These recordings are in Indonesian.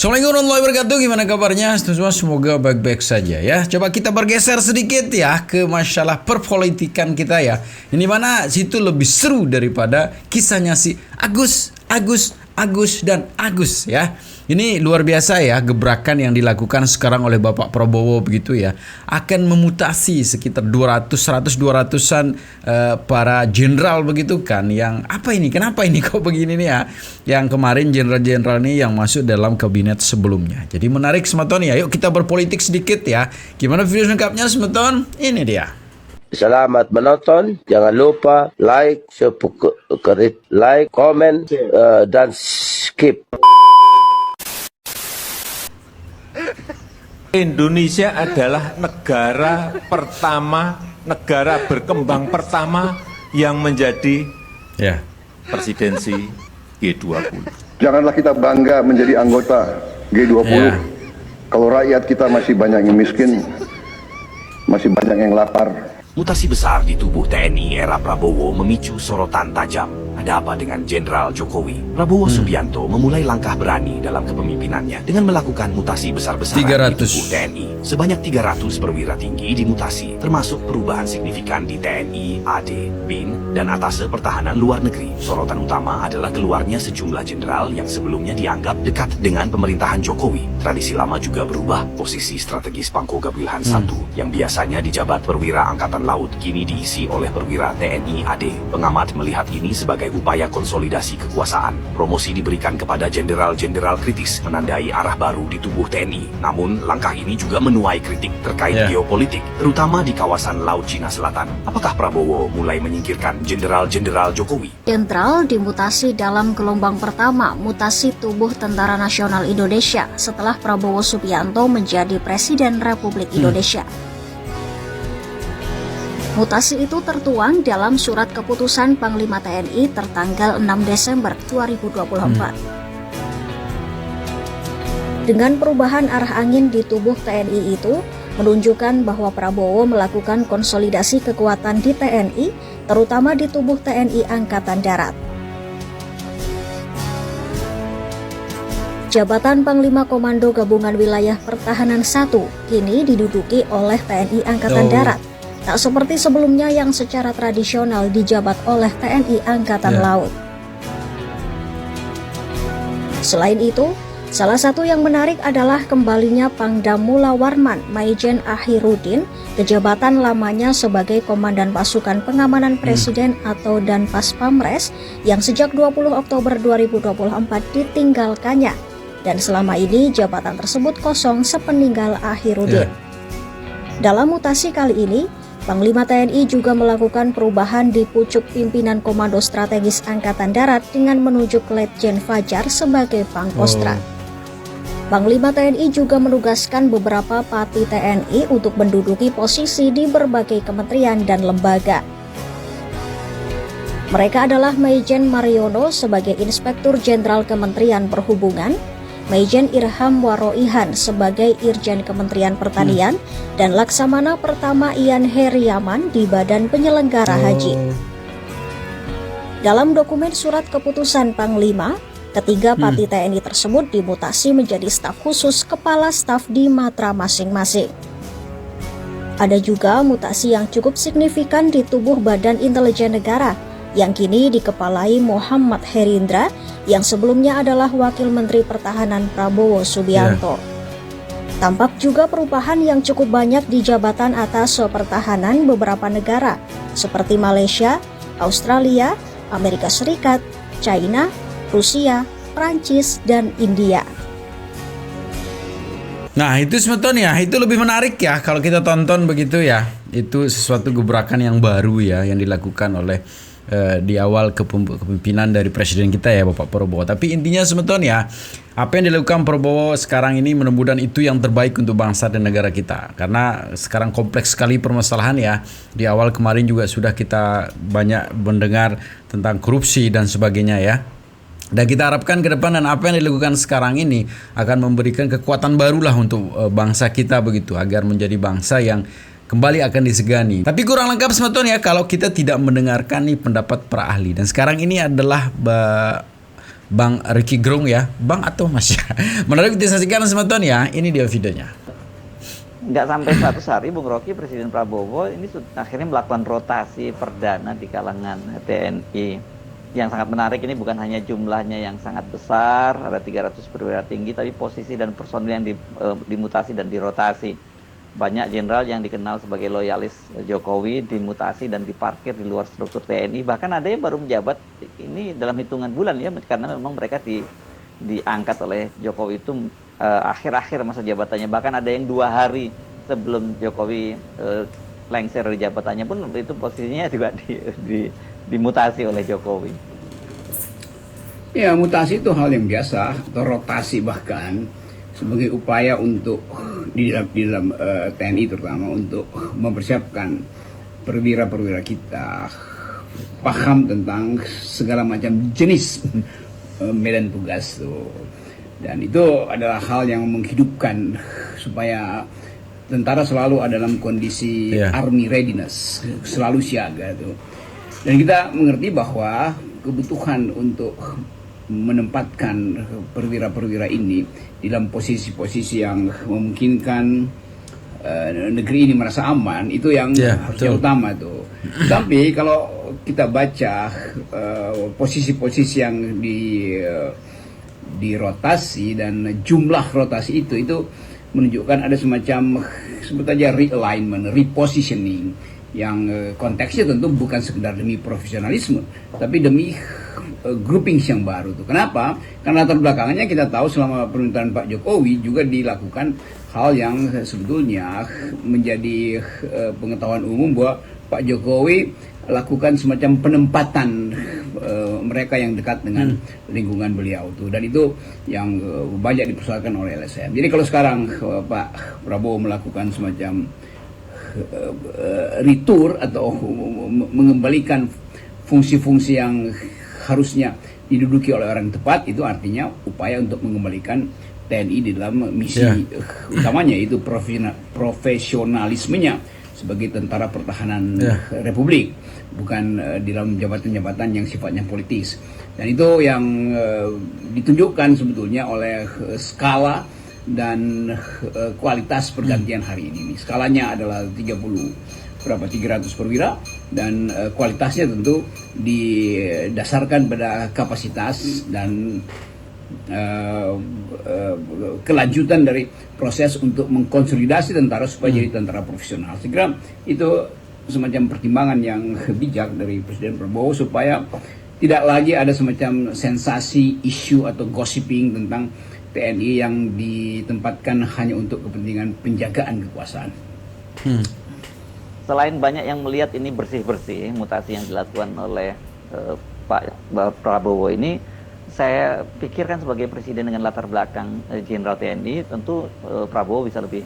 Assalamualaikum warahmatullahi wabarakatuh. Gimana kabarnya? Semua semoga baik-baik saja ya. Coba kita bergeser sedikit ya ke masalah perpolitikan kita ya. Ini mana situ lebih seru daripada kisahnya si Agus dan Agus ya. Ini luar biasa ya, gebrakan yang dilakukan sekarang oleh Bapak Prabowo begitu ya. Akan memutasi sekitar 100-200an para jenderal begitu kan. Yang apa ini? Kenapa ini kok begini nih ya? Yang kemarin jenderal-jenderal ini yang masuk dalam kabinet sebelumnya. Jadi menarik Semeton ya. Yuk kita berpolitik sedikit ya. Gimana video lengkapnya Semeton? Ini dia. Selamat menonton. Jangan lupa like, like, komen, dan skip. Indonesia adalah negara pertama, negara berkembang pertama yang menjadi presidensi G20. Janganlah kita bangga menjadi anggota G20 kalau rakyat kita masih banyak yang miskin, masih banyak yang lapar. Mutasi besar di tubuh TNI era Prabowo memicu sorotan tajam. Ada apa dengan Jenderal Jokowi? Prabowo Subianto memulai langkah berani dalam kepemimpinannya dengan melakukan mutasi besar-besaran di tubuh TNI. Sebanyak 300 perwira tinggi dimutasi, termasuk perubahan signifikan di TNI, AD, BIN, dan Atase Pertahanan Luar Negeri. Sorotan utama adalah keluarnya sejumlah jenderal yang sebelumnya dianggap dekat dengan pemerintahan Jokowi. Tradisi lama juga berubah. Posisi strategis Pangkoga Wilhan I yang biasanya dijabat perwira Angkatan Laut kini diisi oleh perwira TNI AD. Pengamat melihat ini sebagai upaya konsolidasi kekuasaan. Promosi diberikan kepada jenderal-jenderal kritis menandai arah baru di tubuh TNI. Namun langkah ini juga menuai kritik terkait geopolitik, terutama di kawasan Laut Cina Selatan. Apakah Prabowo mulai menyingkirkan jenderal-jenderal Jokowi? Jenderal dimutasi dalam gelombang pertama mutasi tubuh Tentara Nasional Indonesia setelah Prabowo Subianto menjadi Presiden Republik Indonesia. Mutasi itu tertuang dalam surat keputusan Panglima TNI tertanggal 6 Desember 2024. Dengan perubahan arah angin di tubuh TNI itu, menunjukkan bahwa Prabowo melakukan konsolidasi kekuatan di TNI, terutama di tubuh TNI Angkatan Darat. Jabatan Panglima Komando Gabungan Wilayah Pertahanan I kini diduduki oleh TNI Angkatan Darat. Tak seperti sebelumnya yang secara tradisional dijabat oleh TNI Angkatan Laut. Selain itu, salah satu yang menarik adalah kembalinya Pangdam Mula Warman Maijen Ahirudin ke jabatan lamanya sebagai Komandan Pasukan Pengamanan Presiden atau Danpas-Pamres yang sejak 20 Oktober 2024 ditinggalkannya, dan selama ini jabatan tersebut kosong sepeninggal Ahirudin. Dalam mutasi kali ini, Panglima TNI juga melakukan perubahan di pucuk pimpinan Komando Strategis Angkatan Darat dengan menunjuk Letjen Fajar sebagai Pangkostrat. Panglima TNI juga menugaskan beberapa pati TNI untuk menduduki posisi di berbagai kementerian dan lembaga. Mereka adalah Maijen Mariono sebagai Inspektur Jenderal Kementerian Perhubungan, Maijen Irham Waroihan sebagai Irjen Kementerian Pertanian, dan Laksamana Pertama Ian Heriaman di Badan Penyelenggara Haji. Dalam dokumen surat keputusan Panglima, ketiga pati TNI tersebut dimutasi menjadi staf khusus kepala staf di matra masing-masing. Ada juga mutasi yang cukup signifikan di tubuh Badan Intelijen Negara, yang kini dikepalai Muhammad Herindra, yang sebelumnya adalah Wakil Menteri Pertahanan Prabowo Subianto. Tampak juga perubahan yang cukup banyak di jabatan atas pertahanan beberapa negara, seperti Malaysia, Australia, Amerika Serikat, China, Rusia, Prancis, dan India. Nah itu Semeton ya, itu lebih menarik ya kalau kita tonton begitu ya. Itu sesuatu gebrakan yang baru ya yang dilakukan oleh di awal kepemimpinan dari presiden kita ya Bapak Prabowo. Tapi intinya Semeton ya, apa yang dilakukan Prabowo sekarang ini mudah-mudahan itu yang terbaik untuk bangsa dan negara kita. Karena sekarang kompleks sekali permasalahan ya. Di awal kemarin juga sudah kita banyak mendengar tentang korupsi dan sebagainya ya. Dan kita harapkan ke depan dan apa yang dilakukan sekarang ini akan memberikan kekuatan barulah untuk bangsa kita begitu, agar menjadi bangsa yang kembali akan disegani. Tapi kurang lengkap Semeton ya kalau kita tidak mendengarkan nih pendapat para ahli. Dan sekarang ini adalah Bang Ricky Gerung ya, Bang atau Mas ya. Menarik disaksikan sama Ton ya. Ini dia videonya. Nggak sampai 100 hari Bung Rocky, Presiden Prabowo ini akhirnya melakukan rotasi perdana di kalangan TNI. Yang sangat menarik ini bukan hanya jumlahnya yang sangat besar, ada 300 perwira tinggi, tapi posisi dan personil yang dimutasi dan dirotasi. Banyak jenderal yang dikenal sebagai loyalis Jokowi dimutasi dan diparkir di luar struktur TNI. Bahkan ada yang baru menjabat ini dalam hitungan bulan ya, karena memang mereka diangkat oleh Jokowi itu akhir-akhir masa jabatannya. Bahkan ada yang 2 hari sebelum Jokowi lengser dari jabatannya pun itu posisinya juga dimutasi oleh Jokowi. Ya, mutasi itu hal yang biasa, atau rotasi bahkan sebagai upaya untuk di dalam TNI terutama untuk mempersiapkan perwira-perwira kita paham tentang segala macam jenis medan tugas tuh. Dan itu adalah hal yang menghidupkan supaya tentara selalu ada dalam kondisi army readiness, selalu siaga tuh. Dan kita mengerti bahwa kebutuhan untuk menempatkan perwira-perwira ini di dalam posisi-posisi yang memungkinkan negeri ini merasa aman, itu yang utama tuh. Tapi kalau kita baca posisi-posisi yang dirotasi dan jumlah rotasi itu menunjukkan ada semacam sebut aja realignment, repositioning, yang konteksnya tentu bukan sekedar demi profesionalisme, tapi demi groupings yang baru tuh. Kenapa? Karena latar belakangnya kita tahu selama pemerintahan Pak Jokowi juga dilakukan hal yang sebetulnya menjadi pengetahuan umum bahwa Pak Jokowi lakukan semacam penempatan mereka yang dekat dengan lingkungan beliau tuh, dan itu yang banyak dipersoalkan oleh LSM. Jadi kalau sekarang Pak Prabowo melakukan semacam retur atau mengembalikan fungsi-fungsi yang harusnya diduduki oleh orang tepat, itu artinya upaya untuk mengembalikan TNI di dalam misi utamanya, itu profesionalismenya sebagai tentara pertahanan Republik, bukan di dalam jabatan-jabatan yang sifatnya politis. Dan itu yang ditunjukkan sebetulnya oleh skala dan kualitas pergantian hari ini. Skalanya adalah 300 perwira, dan kualitasnya tentu didasarkan pada kapasitas dan kelanjutan dari proses untuk mengkonsolidasi tentara supaya jadi tentara profesional. Saya kira itu semacam pertimbangan yang bijak dari Presiden Prabowo supaya tidak lagi ada semacam sensasi, isu atau gossiping tentang TNI yang ditempatkan hanya untuk kepentingan penjagaan kekuasaan. Selain banyak yang melihat ini bersih-bersih mutasi yang dilakukan oleh Pak Prabowo ini, saya pikirkan sebagai presiden dengan latar belakang Jenderal TNI, tentu Prabowo bisa lebih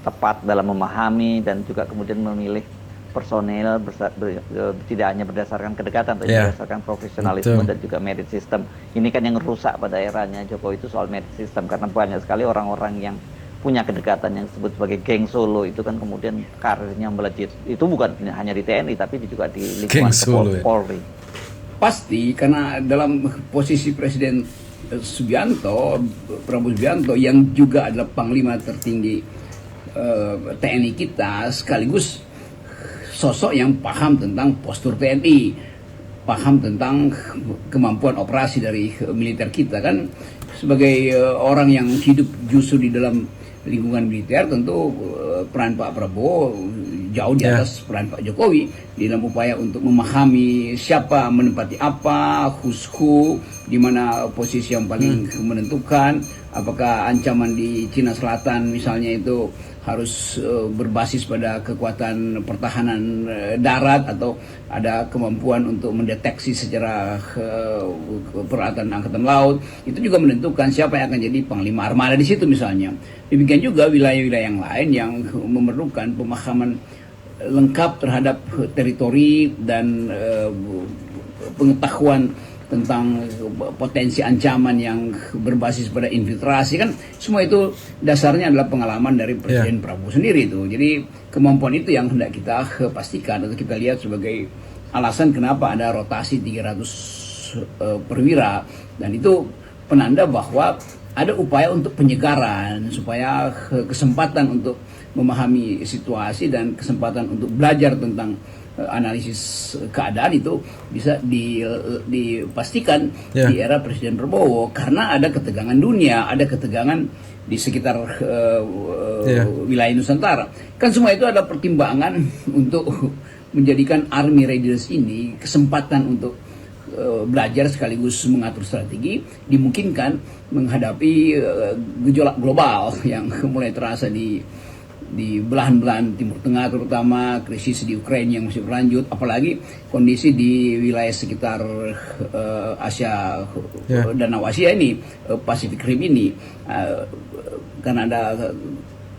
tepat dalam memahami dan juga kemudian memilih personel tidak hanya berdasarkan kedekatan, tapi berdasarkan profesionalisme dan juga merit system. Ini kan yang rusak pada eranya Jokowi itu soal merit system, karena banyak sekali orang-orang yang punya kedekatan yang disebut sebagai geng Solo itu kan kemudian karirnya melejit. Itu bukan hanya di TNI tapi juga di lingkungan Polri. Pasti karena dalam posisi Presiden Prabowo Subianto yang juga adalah Panglima tertinggi TNI kita, sekaligus sosok yang paham tentang postur TNI, paham tentang kemampuan operasi dari militer kita. Kan sebagai orang yang hidup justru di dalam lingkungan militer, tentu peran Pak Prabowo jauh di atas peran Pak Jokowi di dalam upaya untuk memahami siapa menempati apa, who, di mana posisi yang paling menentukan, apakah ancaman di Cina Selatan misalnya itu harus berbasis pada kekuatan pertahanan darat atau ada kemampuan untuk mendeteksi secara peralatan angkatan laut. Itu juga menentukan siapa yang akan jadi panglima armada di situ misalnya. Demikian juga wilayah-wilayah yang lain yang memerlukan pemahaman lengkap terhadap teritori dan pengetahuan tentang potensi ancaman yang berbasis pada infiltrasi. Kan semua itu dasarnya adalah pengalaman dari Presiden Prabowo sendiri itu. Jadi kemampuan itu yang hendak kita pastikan atau kita lihat sebagai alasan kenapa ada rotasi 300 perwira, dan itu penanda bahwa ada upaya untuk penyegaran supaya kesempatan untuk memahami situasi dan kesempatan untuk belajar tentang analisis keadaan itu bisa dipastikan di era Presiden Prabowo, karena ada ketegangan dunia, ada ketegangan di sekitar wilayah Nusantara. Kan semua itu ada pertimbangan untuk menjadikan Army Readiness ini kesempatan untuk belajar sekaligus mengatur strategi, dimungkinkan menghadapi gejolak global yang mulai terasa di belahan-belahan Timur Tengah, terutama krisis di Ukraina yang masih berlanjut, apalagi kondisi di wilayah sekitar Asia, Danau Asia ini, Pacific Rim ini, karena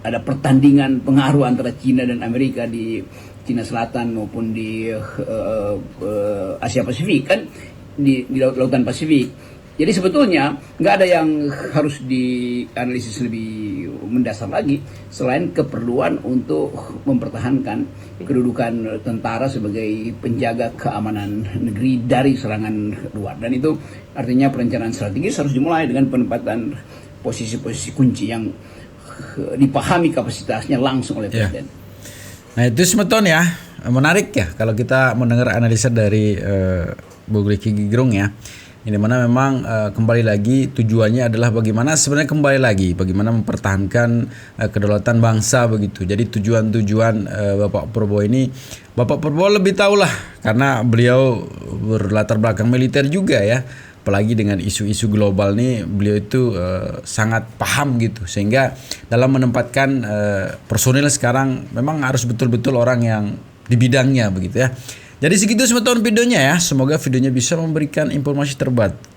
ada pertandingan pengaruh antara Cina dan Amerika di Cina Selatan maupun di Asia Pasifik, kan di Lautan Pasifik. Jadi sebetulnya nggak ada yang harus dianalisis lebih mendasar lagi selain keperluan untuk mempertahankan kedudukan tentara sebagai penjaga keamanan negeri dari serangan luar. Dan itu artinya perencanaan strategis harus dimulai dengan penempatan posisi-posisi kunci yang dipahami kapasitasnya langsung oleh Presiden. Nah itu semeton ya, menarik ya kalau kita mendengar analisa dari Bu Ricky Gerung ya. Ini mana memang kembali lagi tujuannya adalah bagaimana mempertahankan kedaulatan bangsa begitu. Jadi tujuan-tujuan Bapak Prabowo ini, Bapak Prabowo lebih tahu lah karena beliau berlatar belakang militer juga ya. Apalagi dengan isu-isu global nih beliau itu sangat paham gitu, sehingga dalam menempatkan personil sekarang memang harus betul-betul orang yang di bidangnya begitu ya. Jadi segitu semeton videonya ya. Semoga videonya bisa memberikan informasi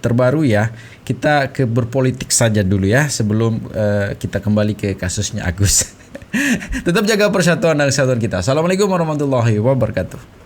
terbaru ya. Kita ke berpolitik saja dulu ya sebelum kita kembali ke kasusnya Agus. Tetap jaga persatuan dan kesatuan kita. Assalamualaikum warahmatullahi wabarakatuh.